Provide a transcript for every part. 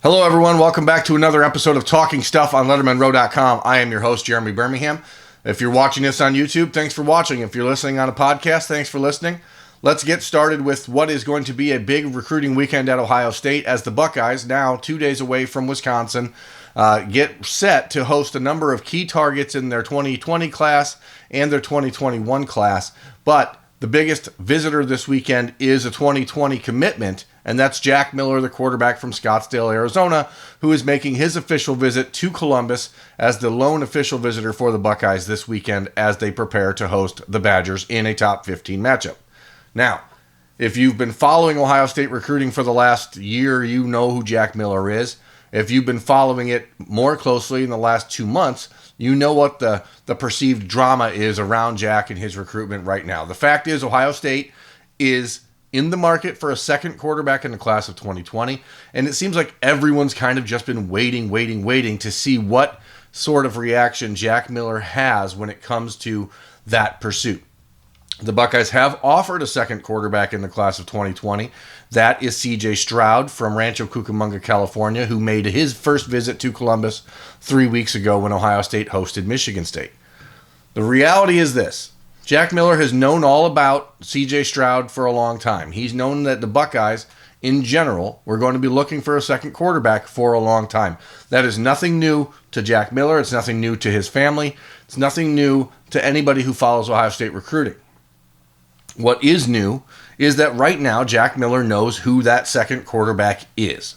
Hello, everyone. Welcome back to another episode of Talking Stuff on LettermenRow.com. I am your host, Jeremy Birmingham. If you're watching this on YouTube, thanks for watching. If you're listening on a podcast, thanks for listening. Let's get started with what is going to be a big recruiting weekend at Ohio State as the Buckeyes, now 2 days away from Wisconsin, get set to host a number of key targets in their 2020 class and their 2021 class. But the biggest visitor this weekend is a 2020 commitment, and that's Jack Miller, the quarterback from Scottsdale, Arizona, who is making his official visit to Columbus as the lone official visitor for the Buckeyes this weekend as they prepare to host the Badgers in a top 15 matchup. Now, if you've been following Ohio State recruiting for the last year, you know who Jack Miller is. If you've been following it more closely in the last 2 months, you know what the perceived drama is around Jack and his recruitment right now. The fact is, Ohio State is in the market for a second quarterback in the class of 2020, and it seems like everyone's kind of just been waiting to see what sort of reaction Jack Miller has when it comes to that pursuit. The Buckeyes have offered a second quarterback in the class of 2020. That is C.J. Stroud from Rancho Cucamonga, California, who made his first visit to Columbus 3 weeks ago when Ohio State hosted Michigan State. The reality is this. Jack Miller has known all about C.J. Stroud for a long time. He's known that the Buckeyes, in general, were going to be looking for a second quarterback for a long time. That is nothing new to Jack Miller. It's nothing new to his family. It's nothing new to anybody who follows Ohio State recruiting. What is new is that right now Jack Miller knows who that second quarterback is.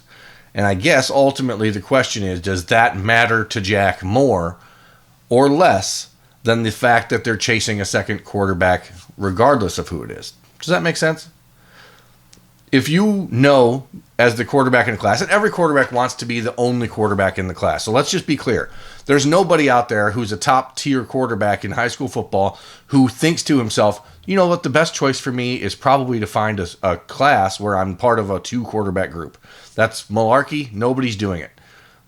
And I guess ultimately the question is, does that matter to Jack more or less than the fact that they're chasing a second quarterback regardless of who it is? Does that make sense? If you know as the quarterback in the class, and every quarterback wants to be the only quarterback in the class. So let's just be clear. There's nobody out there who's a top tier quarterback in high school football who thinks to himself, you know what, the best choice for me is probably to find a class where I'm part of a 2 quarterback group. That's malarkey. Nobody's doing it.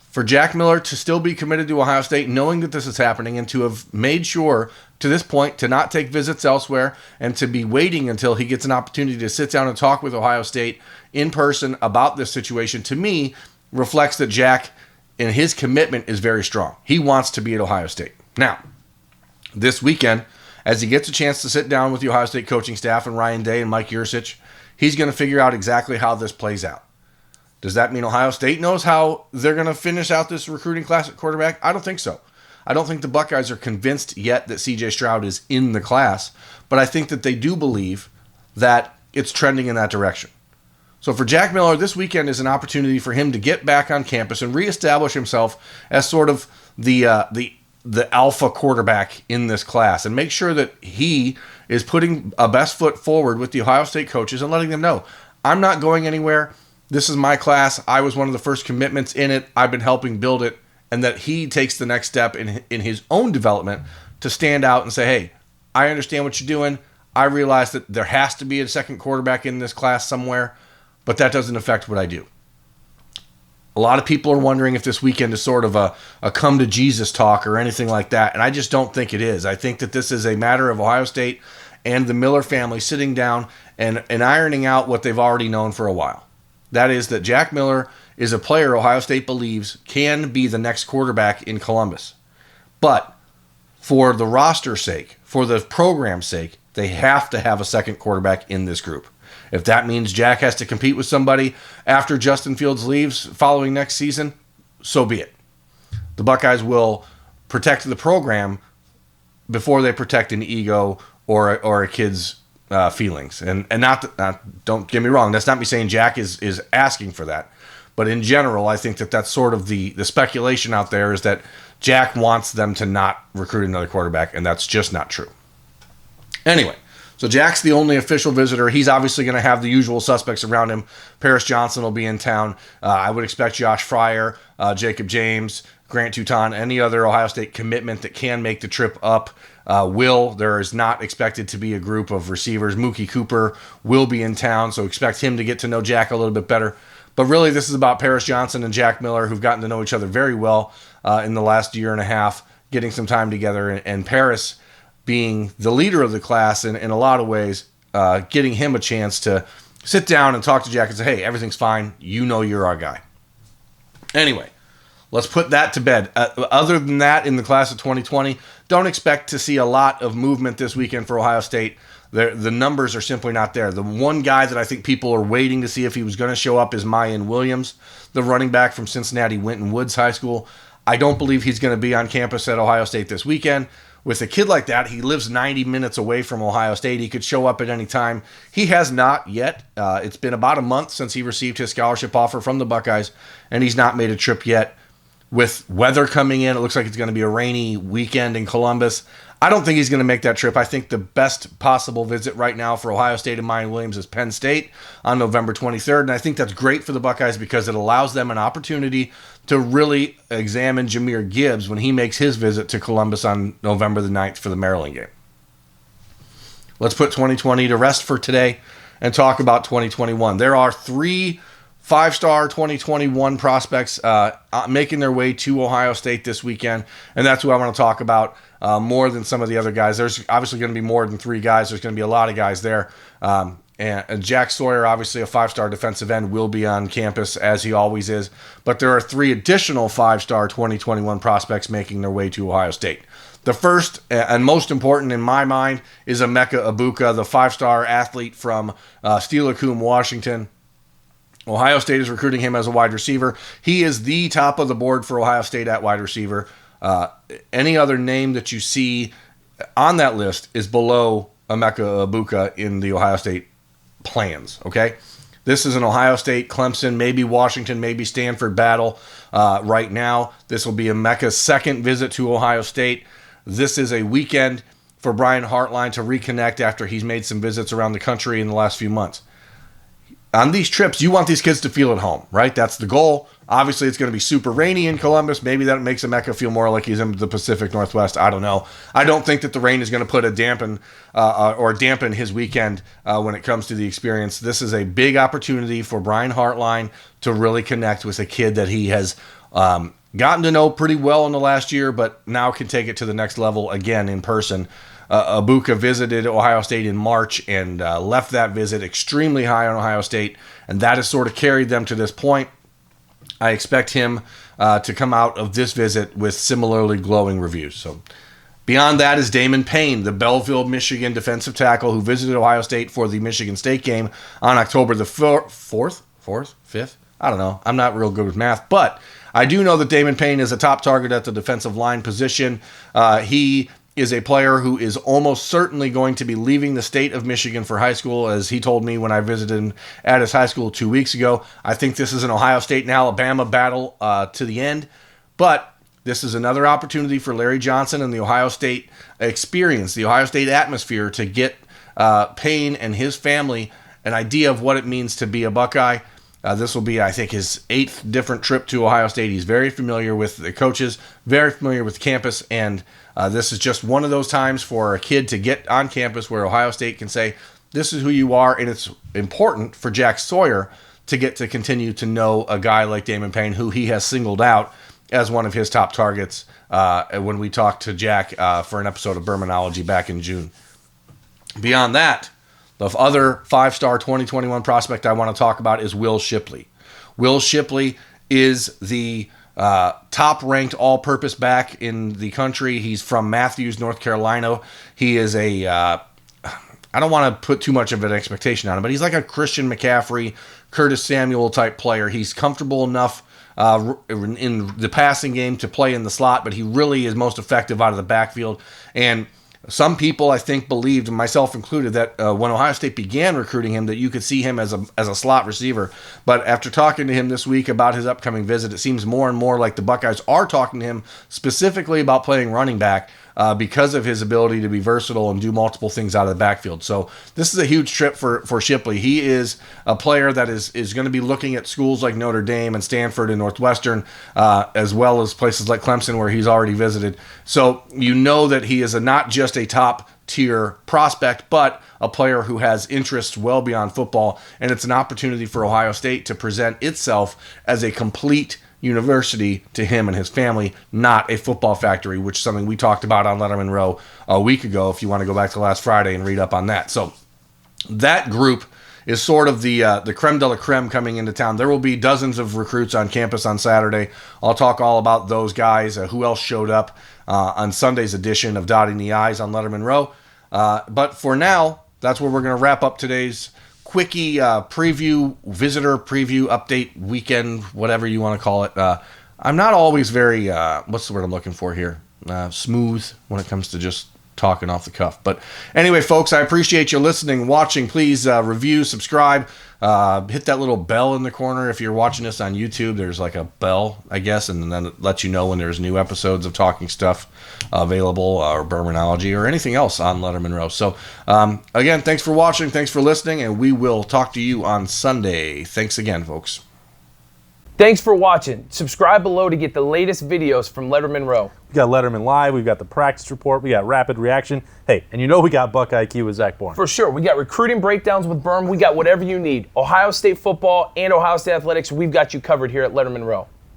For Jack Miller to still be committed to Ohio State, knowing that this is happening, and to have made sure to this point to not take visits elsewhere and to be waiting until he gets an opportunity to sit down and talk with Ohio State in person about this situation, to me, reflects that Jack and his commitment is very strong. He wants to be at Ohio State. Now, this weekend, as he gets a chance to sit down with the Ohio State coaching staff and Ryan Day and Mike Yurcich, he's going to figure out exactly how this plays out. Does that mean Ohio State knows how they're going to finish out this recruiting class at quarterback? I don't think so. I don't think the Buckeyes are convinced yet that C.J. Stroud is in the class, but I think that they do believe that it's trending in that direction. So for Jack Miller, this weekend is an opportunity for him to get back on campus and reestablish himself as sort of the alpha quarterback in this class and make sure that he is putting a best foot forward with the Ohio State coaches and letting them know, I'm not going anywhere. This is my class. I was one of the first commitments in it. I've been helping build it. And that he takes the next step in his own development to stand out and say, hey, I understand what you're doing. I realize that there has to be a second quarterback in this class somewhere, but that doesn't affect what I do. A lot of people are wondering if this weekend is sort of a come to Jesus talk or anything like that, and I just don't think it is. I think that this is a matter of Ohio State and the Miller family sitting down and ironing out what they've already known for a while. That is that Jack Miller is a player Ohio State believes can be the next quarterback in Columbus. But for the roster's sake, for the program's sake, they have to have a second quarterback in this group. If that means Jack has to compete with somebody after Justin Fields leaves following next season, so be it. The Buckeyes will protect the program before they protect an ego or a kid's feelings. And don't get me wrong, that's not me saying Jack is asking for that. But in general, I think that that's sort of the speculation out there is that Jack wants them to not recruit another quarterback, and that's just not true. Anyway, so Jack's the only official visitor. He's obviously going to have the usual suspects around him. Paris Johnson will be in town. I would expect Josh Fryer, Jacob James, Grant Tuton, any other Ohio State commitment that can make the trip up will. There is not expected to be a group of receivers. Mookie Cooper will be in town, so expect him to get to know Jack a little bit better. But really, this is about Paris Johnson and Jack Miller, who've gotten to know each other very well in the last year and a half, getting some time together. And Paris being the leader of the class in a lot of ways, getting him a chance to sit down and talk to Jack and say, hey, everything's fine. You know you're our guy. Anyway, let's put that to bed. Other than that, in the class of 2020, don't expect to see a lot of movement this weekend for Ohio State. The numbers are simply not there. The one guy that I think people are waiting to see if he was going to show up is Mayan Williams, the running back from Cincinnati Winton Woods High School. I don't believe he's going to be on campus at Ohio State this weekend. With a kid like that, he lives 90 minutes away from Ohio State. He could show up at any time. He has not yet. It's been about a month since he received his scholarship offer from the Buckeyes, and he's not made a trip yet. With weather coming in, it looks like it's going to be a rainy weekend in Columbus. I don't think he's going to make that trip. I think the best possible visit right now for Ohio State and Mayan Williams is Penn State on November 23rd, and I think that's great for the Buckeyes because it allows them an opportunity to really examine Jahmyr Gibbs when he makes his visit to Columbus on November the 9th for the Maryland game. Let's put 2020 to rest for today and talk about 2021. There are 3 5-star 2021 prospects making their way to Ohio State this weekend, and that's who I want to talk about more than some of the other guys. There's obviously going to be more than 3 guys. There's going to be a lot of guys there. And Jack Sawyer, obviously a 5-star defensive end, will be on campus as he always is. But there are 3 additional 5-star 2021 prospects making their way to Ohio State. The first and most important in my mind is Mehdi Ibuka, the 5-star athlete from Steilacoom, Washington. Ohio State is recruiting him as a wide receiver. He is the top of the board for Ohio State at wide receiver. Any other name that you see on that list is below Mehdi Ibuka in the Ohio State plans, okay? This is an Ohio State, Clemson, maybe Washington, maybe Stanford battle right now. This will be Mehdi's second visit to Ohio State. This is a weekend for Brian Hartline to reconnect after he's made some visits around the country in the last few months. On these trips, you want these kids to feel at home, right? That's the goal. Obviously, it's going to be super rainy in Columbus. Maybe that makes Mehdi feel more like he's in the Pacific Northwest. I don't know. I don't think that the rain is going to put a dampen his weekend when it comes to the experience. This is a big opportunity for Brian Hartline to really connect with a kid that he has gotten to know pretty well in the last year, but now can take it to the next level again in person. Ibuka visited Ohio State in March and left that visit extremely high on Ohio State, and that has sort of carried them to this point. I expect him to come out of this visit with similarly glowing reviews. So, beyond that is Damon Payne, the Belleville, Michigan defensive tackle who visited Ohio State for the Michigan State game on October the 4th, 5th? I don't know. I'm not real good with math, but I do know that Damon Payne is a top target at the defensive line position. He is a player who is almost certainly going to be leaving the state of Michigan for high school, as he told me when I visited him at his high school 2 weeks ago. I think this is an Ohio State and Alabama battle to the end, but this is another opportunity for Larry Johnson and the Ohio State experience, the Ohio State atmosphere, to get Payne and his family an idea of what it means to be a Buckeye. This will be, I think, his 8th different trip to Ohio State. He's very familiar with the coaches, very familiar with campus, and this is just one of those times for a kid to get on campus where Ohio State can say, this is who you are, and it's important for Jack Sawyer to get to continue to know a guy like Damon Payne, who he has singled out as one of his top targets when we talked to Jack for an episode of Bermanology back in June. Beyond that, the other 5-star 2021 prospect I want to talk about is Will Shipley. Will Shipley is the top-ranked all-purpose back in the country. He's from Matthews, North Carolina. He is I don't want to put too much of an expectation on him, but he's like a Christian McCaffrey, Curtis Samuel type player. He's comfortable enough in the passing game to play in the slot, but he really is most effective out of the backfield. And some people, I think, believed, myself included, that when Ohio State began recruiting him, that you could see him as a slot receiver. But after talking to him this week about his upcoming visit, it seems more and more like the Buckeyes are talking to him specifically about playing running back because of his ability to be versatile and do multiple things out of the backfield. So this is a huge trip for Shipley. He is a player that is going to be looking at schools like Notre Dame and Stanford and Northwestern, as well as places like Clemson where he's already visited. So you know that he is not just a top-tier prospect, but a player who has interests well beyond football, and it's an opportunity for Ohio State to present itself as a complete university to him and his family, not a football factory, which is something we talked about on Lettermen Row a week ago, if you want to go back to last Friday and read up on that. So that group is sort of the creme de la creme coming into town. There will be dozens of recruits on campus on Saturday. I'll talk all about those guys, who else showed up on Sunday's edition of Dotting the I's on Lettermen Row. But for now, that's where we're going to wrap up today's quickie preview, visitor preview, update, weekend, whatever you want to call it. I'm not always very, what's the word I'm looking for here? Smooth when it comes to just talking off the cuff. But anyway, folks, I appreciate you listening, watching. Please review, subscribe, hit that little bell in the corner. If you're watching this on YouTube, there's like a bell, I guess, and then it lets you know when there's new episodes of Talking Stuff available, or Bermanology, or anything else on Lettermen Row. So again, thanks for watching, thanks for listening, and we will talk to you on Sunday. Thanks again, folks. Thanks for watching. Subscribe below to get the latest videos from Lettermen Row. We got Letterman Live, we've got the practice report, we got rapid reaction. Hey, and you know we got Buck IQ with Zach Bourne. For sure. We got recruiting breakdowns with Berm. We got whatever you need. Ohio State football and Ohio State athletics, we've got you covered here at Lettermen Row.